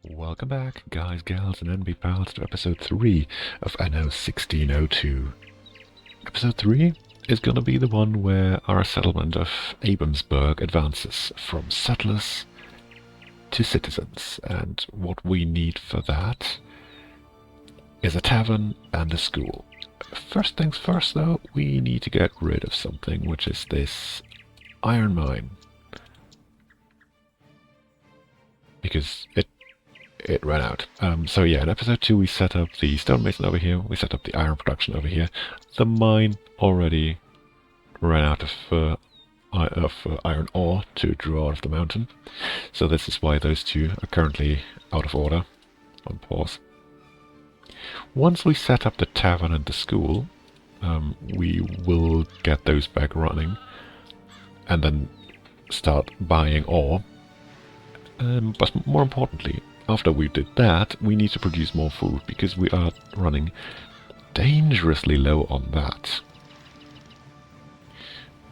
Welcome back, guys, gals, and NB pals, to episode 3 of Anno 1602. Episode 3 is going to be the one where our settlement of Abemsberg advances from settlers to citizens, and what we need for that is a tavern and a school. First things first, though, we need to get rid of something, which is this iron mine, because it ran out. So yeah, in episode 2 we set up the stonemason over here, we set up the iron production over here. The mine already ran out of iron ore to draw out of the mountain. So this is why those two are currently out of order, on pause. Once we set up the tavern and the school, we will get those back running and then start buying ore. But more importantly, after we did that, we need to produce more food, because we are running dangerously low on that.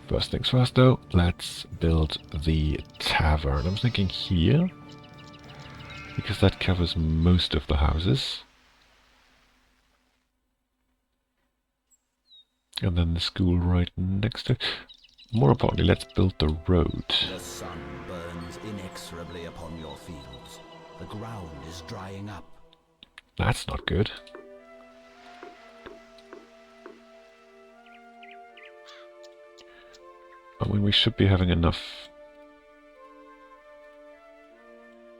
First things first, though, let's build the tavern. I'm thinking here, because that covers most of the houses. And then the school right next to it. More importantly, let's build the road. The sun burns inexorably upon your fields. The ground is drying up. That's not good. I mean, we should be having enough.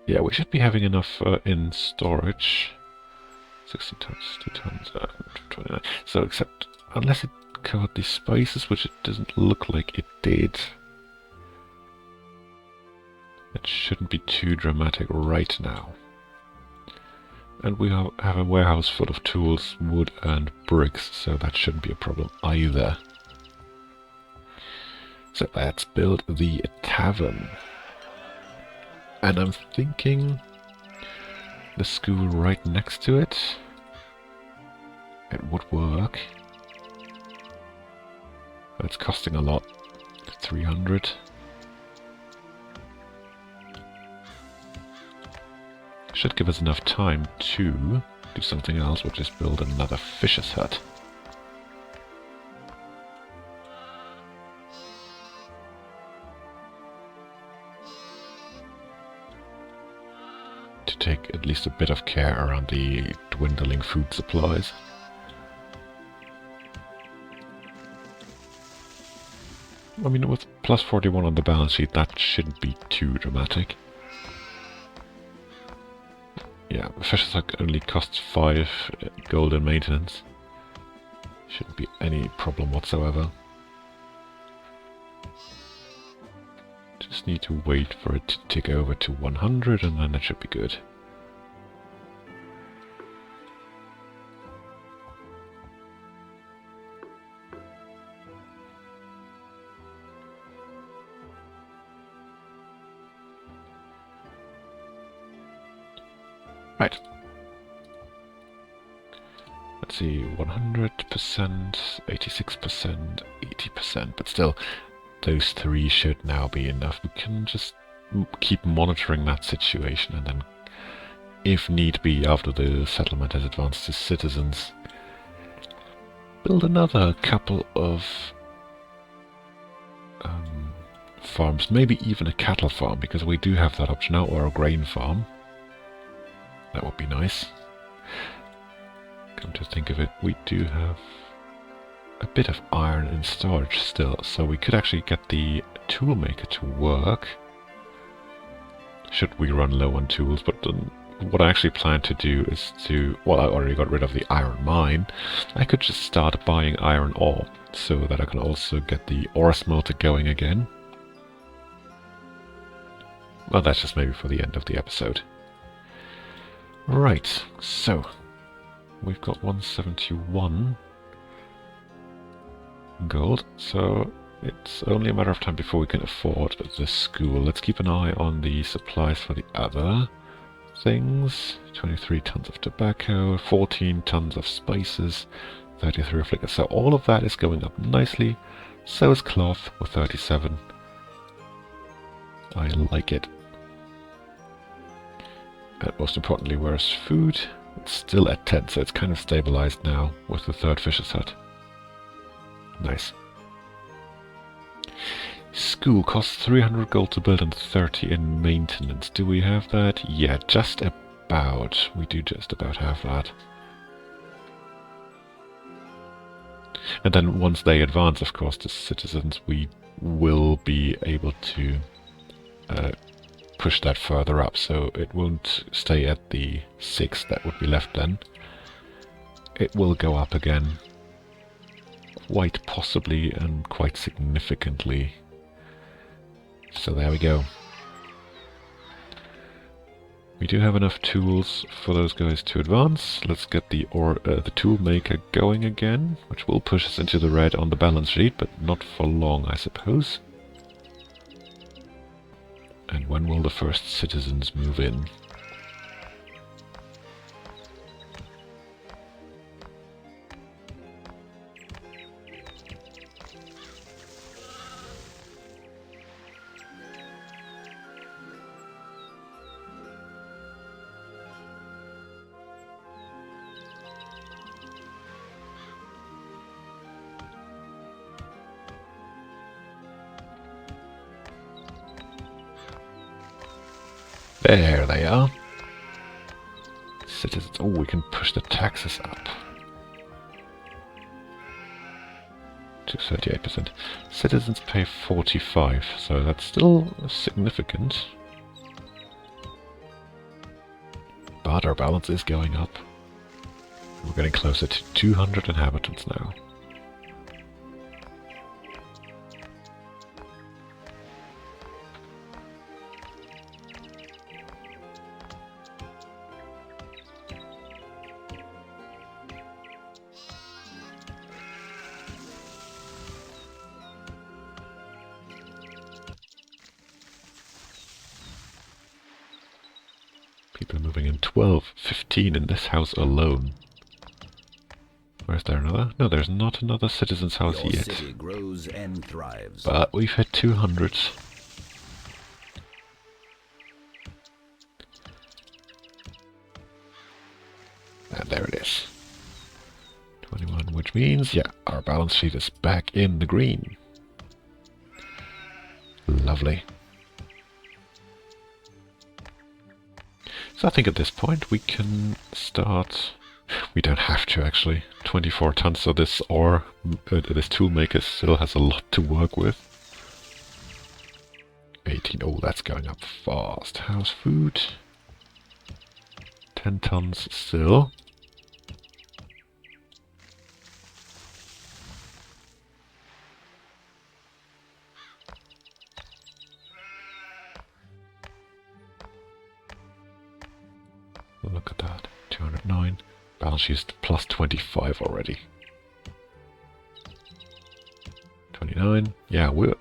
Yeah, we should be having enough in storage. 60 tons, 2 tons, 29. So, except, unless it covered these spaces, which it doesn't look like it did. It shouldn't be too dramatic right now. And we have a warehouse full of tools, wood and bricks, so that shouldn't be a problem either. So let's build the tavern. And I'm thinking the school right next to it. It would work. It's costing a lot. 300. Should give us enough time to do something else, which is build another fisher's hut. To take at least a bit of care around the dwindling food supplies. I mean, with plus 41 on the balance sheet, that shouldn't be too dramatic. Yeah, the fisher's hut only costs 5 gold in maintenance. Shouldn't be any problem whatsoever. Just need to wait for it to tick over to 100 and then it should be good. Right. Let's see, 100%, 86%, 80%, but still, those 3 should now be enough. We can just keep monitoring that situation and then, if need be, after the settlement has advanced to citizens, build another couple of farms, maybe even a cattle farm, because we do have that option now, or a grain farm. That would be nice. Come to think of it, we do have a bit of iron in storage still, so we could actually get the toolmaker to work. Should we run low on tools, but what I actually plan to do is to, well, I already got rid of the iron mine. I could just start buying iron ore, so that I can also get the ore smelter going again. Well, that's just maybe for the end of the episode. Right, so we've got 171 gold, so it's only a matter of time before we can afford the school. Let's keep an eye on the supplies for the other things. 23 tons of tobacco, 14 tons of spices, 33 of liquor. So all of that is going up nicely. So is cloth with 37. I like it. And most importantly, where's food? It's still at 10, so it's kind of stabilized now with the third fisher's hut. Nice. School costs 300 gold to build and 30 in maintenance. Do we have that? Yeah, just about. We do just about have that. And then once they advance, of course, the citizens, we will be able to push that further up. So it won't stay at the 6 that would be left then. It will go up again. Quite possibly and quite significantly. So there we go. We do have enough tools for those guys to advance. Let's get the tool maker going again, which will push us into the red on the balance sheet, but not for long, I suppose. And when will the first citizens move in? There they are. Citizens. Oh, we can push the taxes up to 38%. Citizens pay 45, so that's still significant. But our balance is going up. We're getting closer to 200 inhabitants now. People are moving in 12, 15 in this house alone. Where's there another? No, there's not another citizen's house Your yet. city grows and thrives. But we've hit 200. And there it is. 21, which means, yeah, our balance sheet is back in the green. Lovely. So I think at this point we can start... We don't have to actually. 24 tons, so this ore, this toolmaker still has a lot to work with. 18, oh that's going up fast. House food. 10 tons still. Look at that, 209. Balance sheet is plus 25 already. 29. Yeah, we're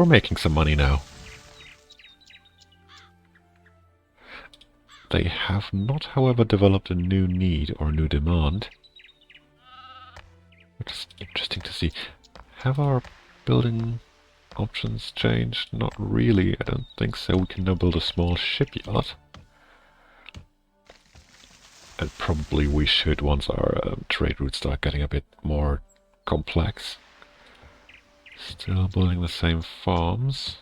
making some money now. They have not, however, developed a new need or new demand. Which is interesting to see. Have our building options changed? Not really, I don't think so. We can now build a small shipyard. And probably we should once our trade routes start getting a bit more complex. Still building the same farms.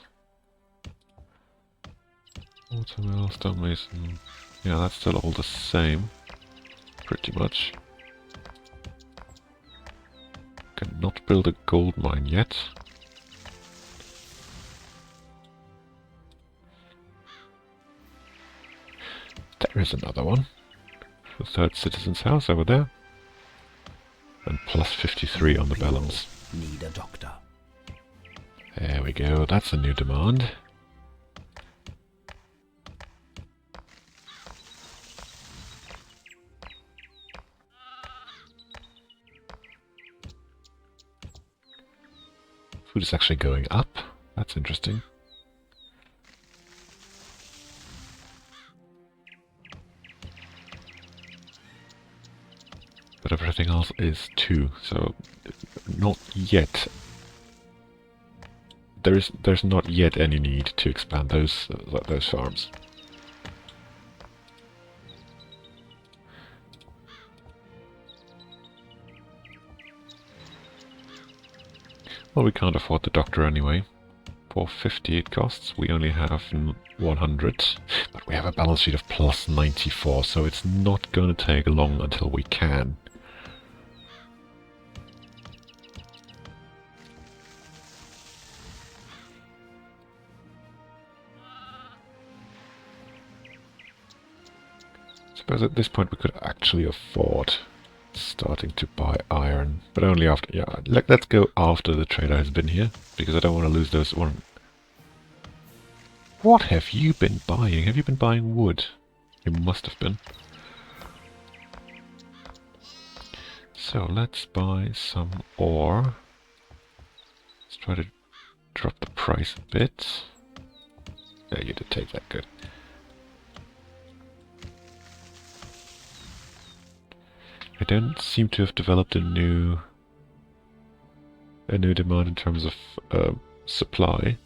Watermill, stonemason. Yeah, that's still all the same. Pretty much. Cannot build a gold mine yet. There is another one. The third citizen's house over there. And plus 53 on the balance. Need a doctor. There we go, that's a new demand. Food is actually going up. That's interesting. But everything else is 2, so not yet. There's not yet any need to expand those farms. Well, we can't afford the doctor anyway. 450 it costs. We only have 100. But we have a balance sheet of plus 94, so it's not going to take long until we can. Suppose at this point we could actually afford starting to buy iron, but only after, yeah, let's go after the trader has been here, because I don't want to lose those one. What have you been buying? Have you been buying wood? You must have been. So let's buy some ore. Let's try to drop the price a bit. Yeah, you did take that, good. I don't seem to have developed a new demand in terms of supply,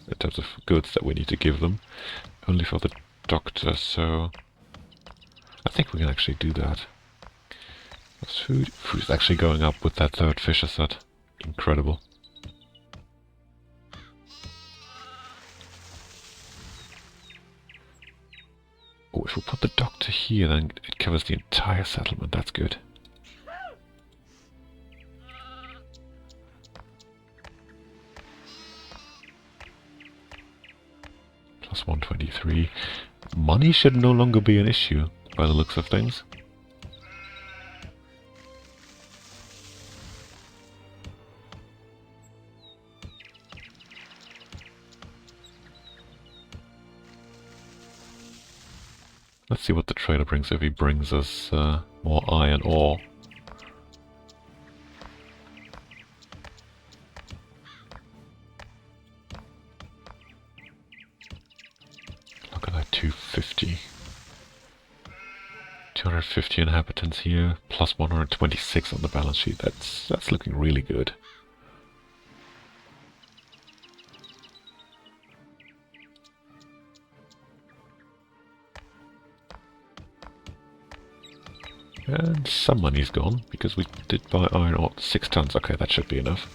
in terms of goods that we need to give them, only for the doctor, so I think we can actually do that. Food is actually going up with that third fisher set. Incredible. Oh, if we put the doctor here, then it covers the entire settlement. That's good. Plus 123. Money should no longer be an issue, by the looks of things. Let's see what the trader brings, if he brings us more iron ore. Look at that, 250. 250 inhabitants here, plus 126 on the balance sheet. That's looking really good. And some money's gone, because we did buy iron ore. 6 tons, okay, that should be enough.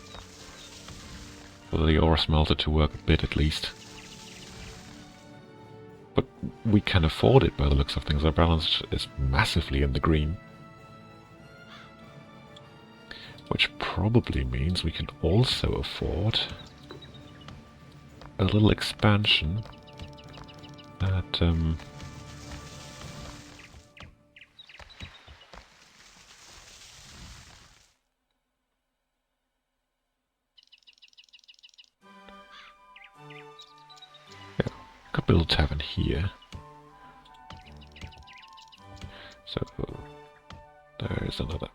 For the ore smelter to work a bit at least. But we can afford it by the looks of things. Our balance is massively in the green. Which probably means we can also afford a little expansion that could build a tavern here. So there's another.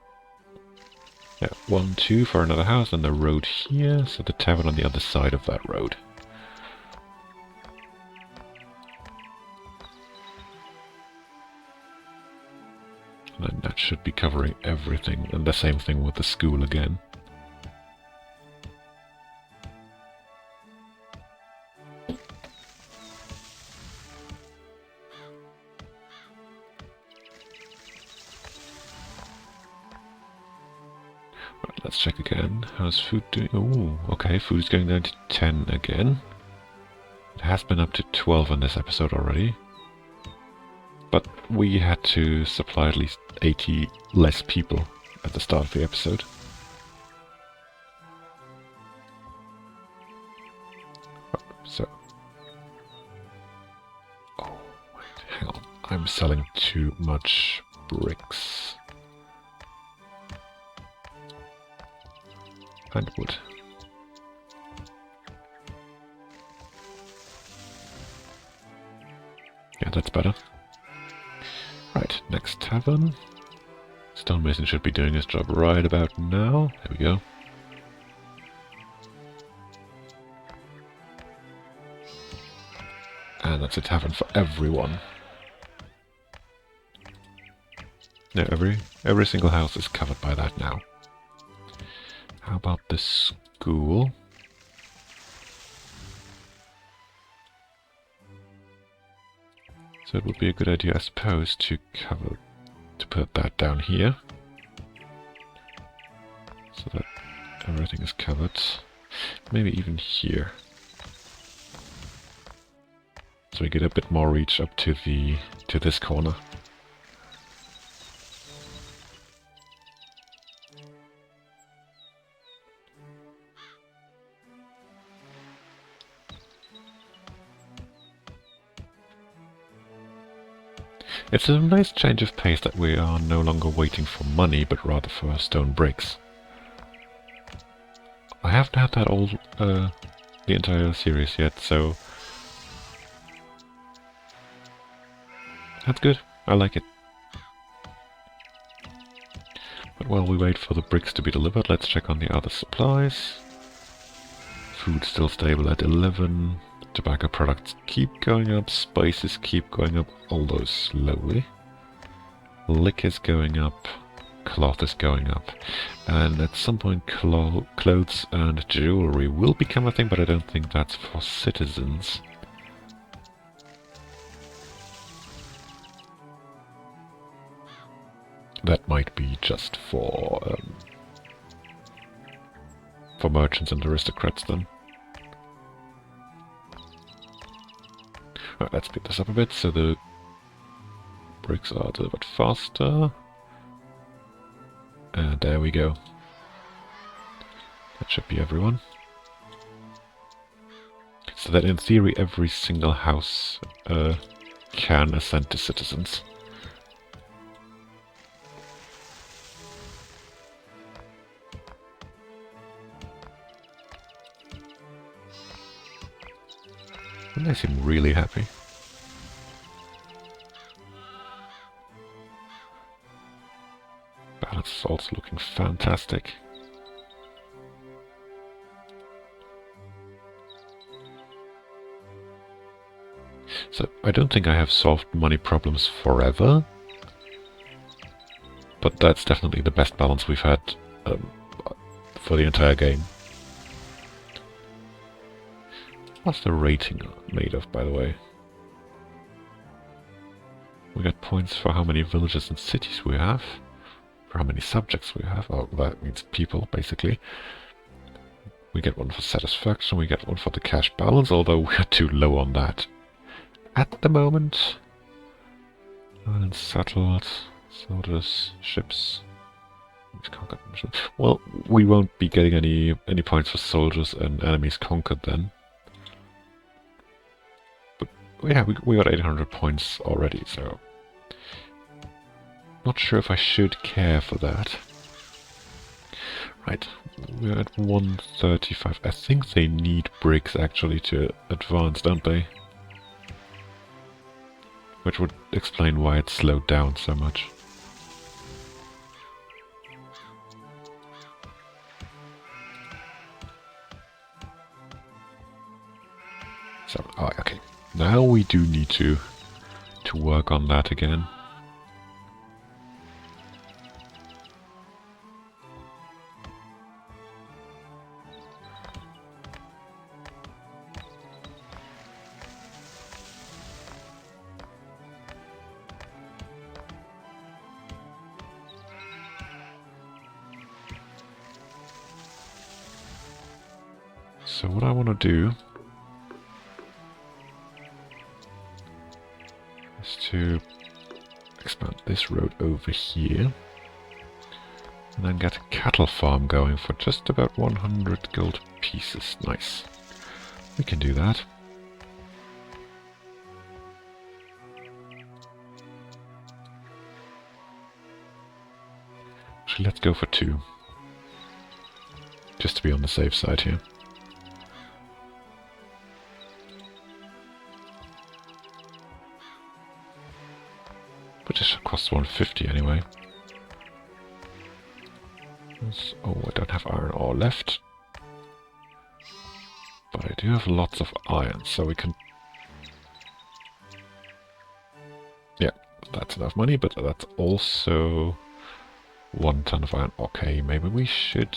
Yeah, 1, 2 for another house, and the road here. So the tavern on the other side of that road. And then that should be covering everything, and the same thing with the school again. Let's check again. How's food doing? Oh, okay, food's going down to 10 again. It has been up to 12 in this episode already. But we had to supply at least 80 less people at the start of the episode. So... oh, wait, hang on. I'm selling too much bricks. And wood. Yeah, that's better. Right, next tavern. Stonemason should be doing his job right about now. There we go. And that's a tavern for everyone. No, every single house is covered by that now. How about the school? So it would be a good idea, I suppose, to put that down here. So that everything is covered. Maybe even here. So we get a bit more reach up to this corner. It's a nice change of pace that we are no longer waiting for money, but rather for stone bricks. I haven't had that all the entire series yet, so that's good. I like it. But while we wait for the bricks to be delivered, let's check on the other supplies. Food still stable at 11. Tobacco products keep going up. Spices keep going up, although slowly. Liquor is going up. Cloth is going up. And at some point clothes and jewelry will become a thing, but I don't think that's for citizens. That might be just for merchants and aristocrats then. Alright, let's speed this up a bit so the bricks are delivered faster. And there we go. That should be everyone. So that in theory every single house can ascend to citizens. And they seem really happy. Balance is also looking fantastic. So I don't think I have solved money problems forever, but that's definitely the best balance we've had for the entire game. What's the rating made of, by the way? We got points for how many villages and cities we have, for how many subjects we have. Oh, that means people, basically. We get one for satisfaction, we get one for the cash balance, although we are too low on that at the moment. Islands settled, soldiers, ships. Well, we won't be getting any points for soldiers and enemies conquered then. Yeah, we got 800 points already, so not sure if I should care for that. Right, we're at 135. I think they need bricks actually to advance, don't they? Which would explain why it slowed down so much. So, oh, okay. Now we do need to work on that again. So what I want to do to expand this road over here and then get a cattle farm going for just about 100 gold pieces. Nice. We can do that. Actually, let's go for 2. Just to be on the safe side here. But this costs 150 anyway. Oh, I don't have iron ore left. But I do have lots of iron, so we can... Yeah, that's enough money, but that's also 1 ton of iron. Okay, maybe we should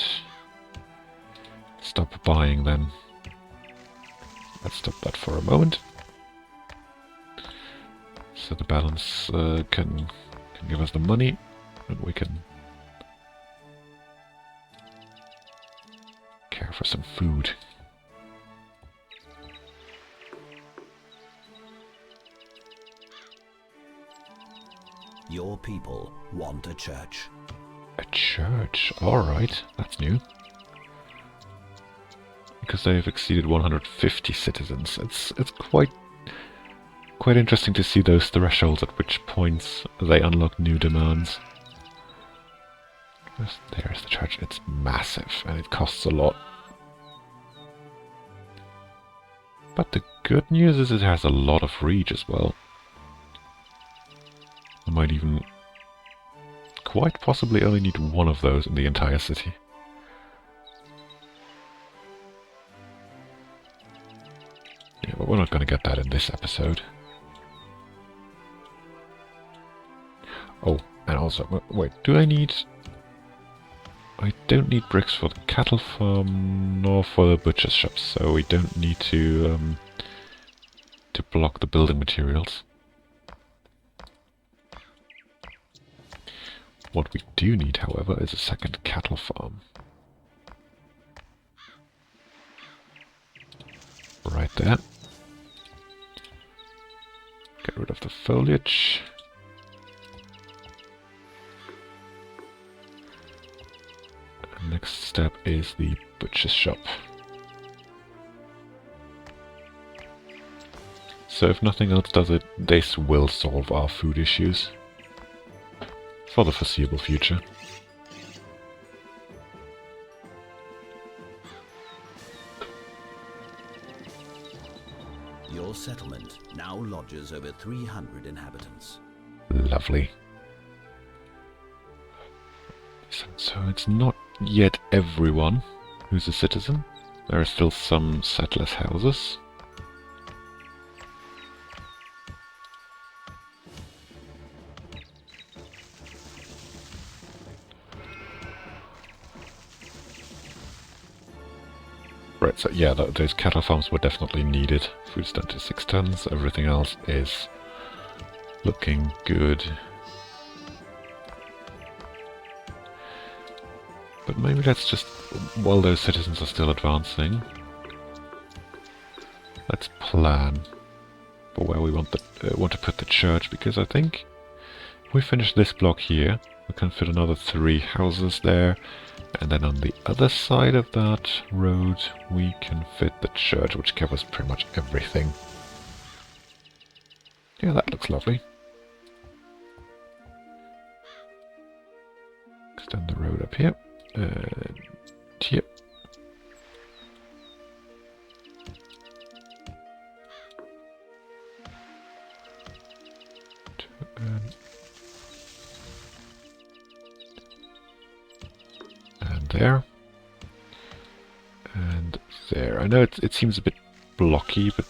stop buying then. Let's stop that for a moment. So the balance can give us the money, and we can care for some food. Your people want a church. A church? Alright, that's new. Because they've exceeded 150 citizens. It's quite interesting to see those thresholds at which points they unlock new demands. There's the church. It's massive and it costs a lot. But the good news is it has a lot of reach as well. I might even quite possibly only need one of those in the entire city. Yeah, but we're not going to get that in this episode. Oh, and also, wait, do I need... I don't need bricks for the cattle farm nor for the butcher's shop, so we don't need to block the building materials. What we do need, however, is a second cattle farm. Right there. Get rid of the foliage. And next step is the butcher's shop. So if nothing else does it, this will solve our food issues. For the foreseeable future. Your settlement now lodges over 300 inhabitants. Lovely. So it's not yet everyone who's a citizen. There are still some settlers' houses. Right, so yeah, those cattle farms were definitely needed. Food's down to 6 tons, everything else is looking good. But maybe let's just, while those citizens are still advancing, let's plan for where we want to put the church, because I think if we finish this block here, we can fit another 3 houses there. And then on the other side of that road, we can fit the church, which covers pretty much everything. Yeah, that looks lovely. Extend the road up here. And here. And there. And there. I know it seems a bit blocky, but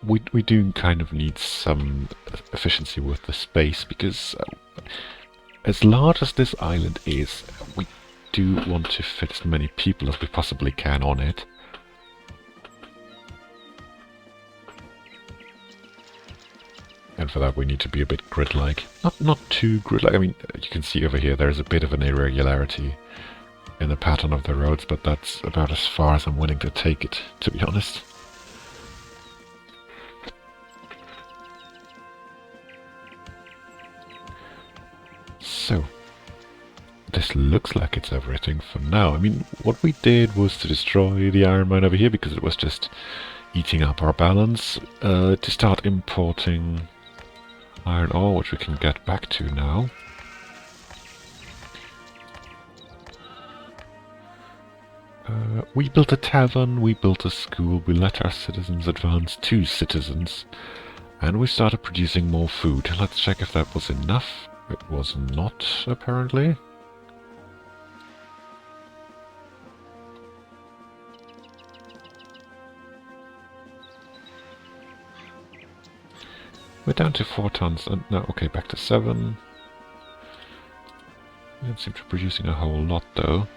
we do kind of need some efficiency with the space, because as large as this island is, we do want to fit as many people as we possibly can on it. And for that we need to be a bit grid-like. Not too grid-like. I mean, you can see over here there's a bit of an irregularity in the pattern of the roads, but that's about as far as I'm willing to take it, to be honest. So, this looks like it's everything for now. I mean, what we did was to destroy the iron mine over here because it was just eating up our balance, to start importing iron ore, which we can get back to now. We built a tavern, we built a school, we let our citizens advance 2 citizens, and we started producing more food. Let's check if that was enough. It was not, apparently. We're down to 4 tons, and no, okay, back to 7. We don't seem to be producing a whole lot, though,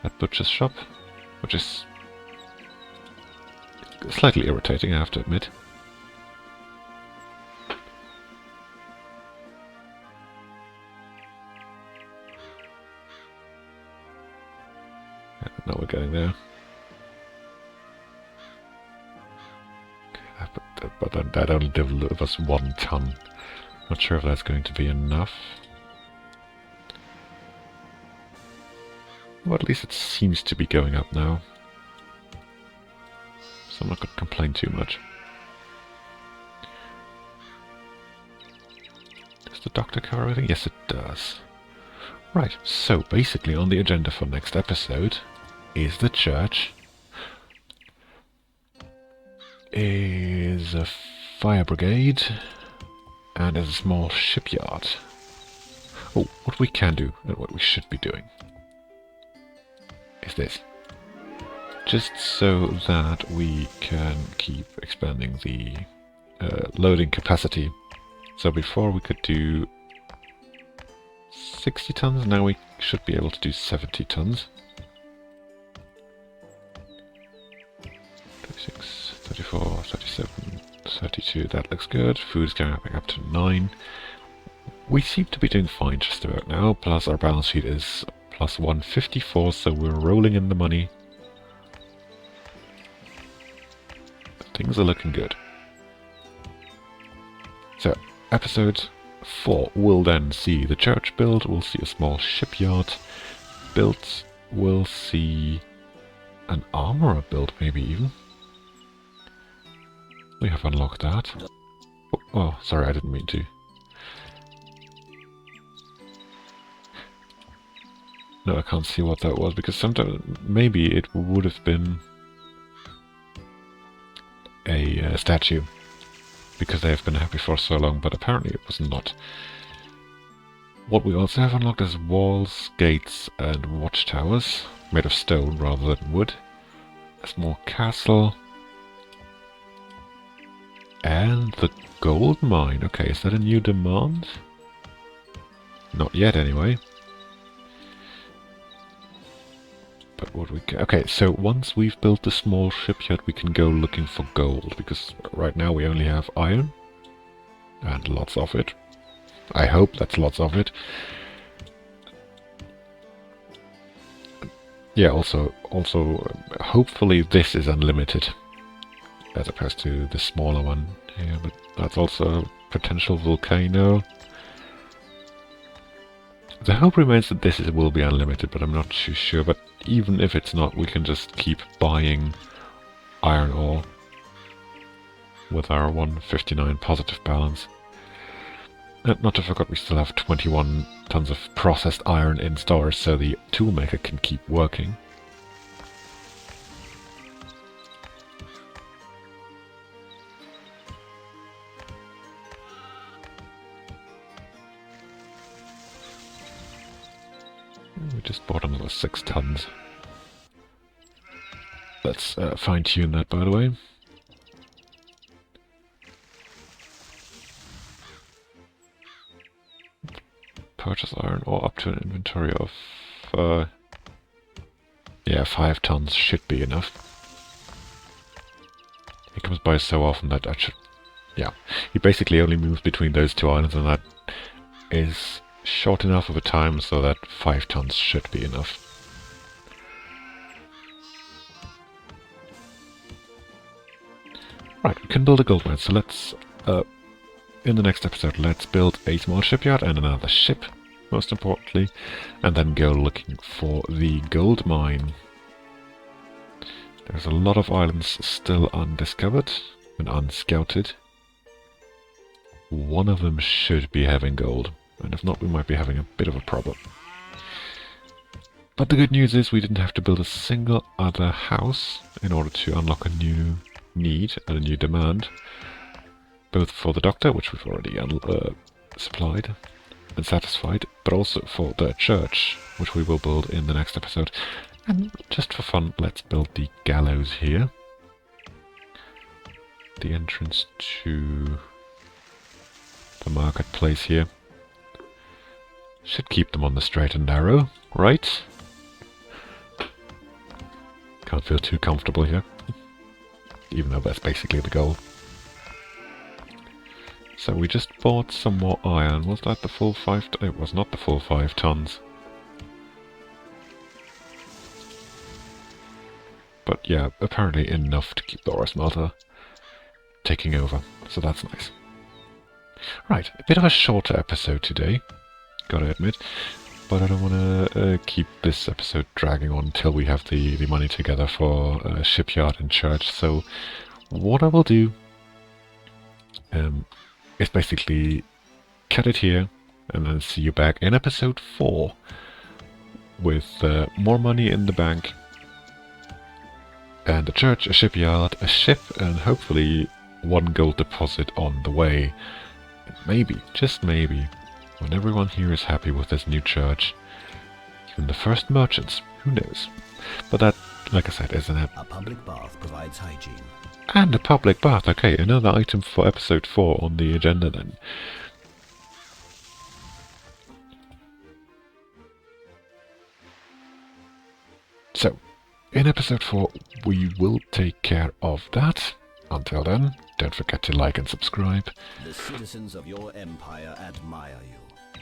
at Butcher's shop, which is slightly irritating, I have to admit. going there. But that only delivers 1 ton. Not sure if that's going to be enough. Well, at least it seems to be going up now. So I'm not going to complain too much. Does the doctor cover everything? Yes, it does. Right, so basically on the agenda for next episode is the church, is a fire brigade, and is a small shipyard. Oh, what we can do, and what we should be doing, is this. Just so that we can keep expanding the loading capacity. So before we could do 60 tons, now we should be able to do 70 tons. 36, 34, 37, 32, that looks good. Food's going up to 9. We seem to be doing fine just about now, plus our balance sheet is plus 154, so we're rolling in the money. Things are looking good. So, episode 4 will then see the church built, we'll see a small shipyard built, we'll see an armorer built, maybe even. We have unlocked that. Oh, sorry, I didn't mean to. No, I can't see what that was, because sometimes maybe it would have been a statue, because they have been happy for so long, but apparently it was not. What we also have unlocked is walls, gates, and watchtowers, made of stone rather than wood. A small castle. And the gold mine. Okay, is that a new demand? Not yet, anyway. But what we can... Okay, so once we've built the small shipyard, we can go looking for gold, because right now we only have iron. And lots of it. I hope that's lots of it. Yeah, also, hopefully this is unlimited, as opposed to the smaller one here, but that's also a potential volcano. The hope remains that this will be unlimited, but I'm not too sure. But even if it's not, we can just keep buying iron ore with our 159 positive balance. Not to forget, we still have 21 tons of processed iron in storage, so the toolmaker can keep working. We just bought another 6 tons. Let's fine-tune that, by the way. Purchase iron ore up to an inventory of... yeah, 5 tons should be enough. He comes by so often that I should... Yeah, he basically only moves between those 2 islands, and that is short enough of a time so that 5 tons should be enough. Right, we can build a gold mine, so let's... in the next episode, let's build a small shipyard and another ship, most importantly, and then go looking for the gold mine. There's a lot of islands still undiscovered and unscouted. One of them should be having gold, and if not, we might be having a bit of a problem. But the good news is we didn't have to build a single other house in order to unlock a new need and a new demand. Both for the doctor, which we've already supplied and satisfied, but also for the church, which we will build in the next episode. And just for fun, let's build the gallows here. The entrance to the marketplace here. Should keep them on the straight and narrow, right? Can't feel too comfortable here, even though that's basically the goal. So we just bought some more iron. Was that the full 5? It was not the full 5 tons. But yeah, apparently enough to keep the ore smelter taking over, so that's nice. Right, a bit of a shorter episode today, gotta admit, but I don't want to keep this episode dragging on until we have the money together for shipyard and church. So what I will do is basically cut it here and then see you back in episode 4 with more money in the bank and a church, a shipyard, a ship, and hopefully 1 gold deposit on the way. And maybe, just maybe, when everyone here is happy with this new church, even the first merchants, who knows. But that, like I said, isn't it? A public bath provides hygiene. And a public bath, okay, another item for episode 4 on the agenda then. So, in episode 4, we will take care of that. Until then, don't forget to like and subscribe. The citizens of your empire admire you.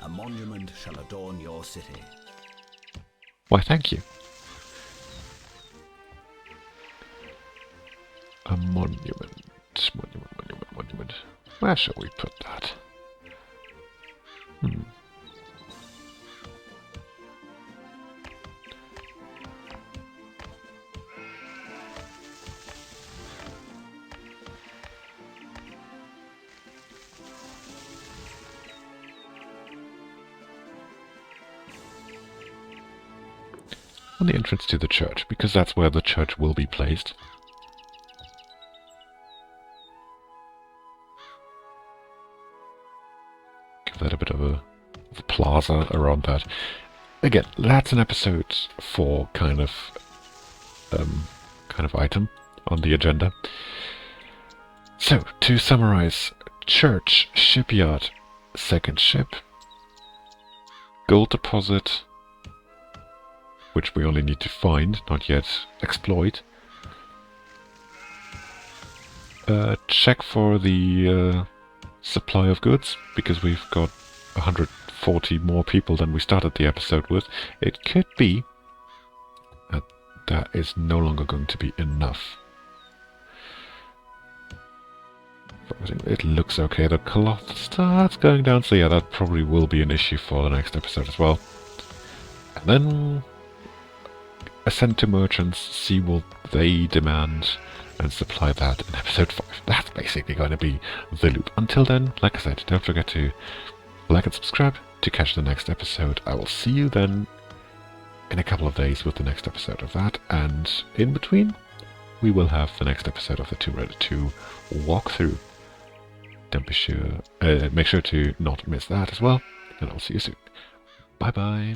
A monument shall adorn your city. Why, thank you. A monument. Monument. Where shall we put that? On the entrance to the church, because that's where the church will be placed. Give that a bit of a plaza around that. Again, that's an episode 4 kind of item on the agenda. So, to summarize, church, shipyard, second ship, gold deposit, which we only need to find, not yet exploit. Check for the supply of goods, because we've got 140 more people than we started the episode with. It could be that that is no longer going to be enough. It looks okay. The cloth starts going down, so yeah, that probably will be an issue for the next episode as well. And then ascend to merchants, see what they demand, and supply that in episode 5. That's basically going to be the loop. Until then, like I said, don't forget to like and subscribe to catch the next episode. I will see you then in a couple of days with the next episode of that, and in between, we will have the next episode of the Tomb Raider 2 walkthrough. Make sure to not miss that as well, and I'll see you soon. Bye bye.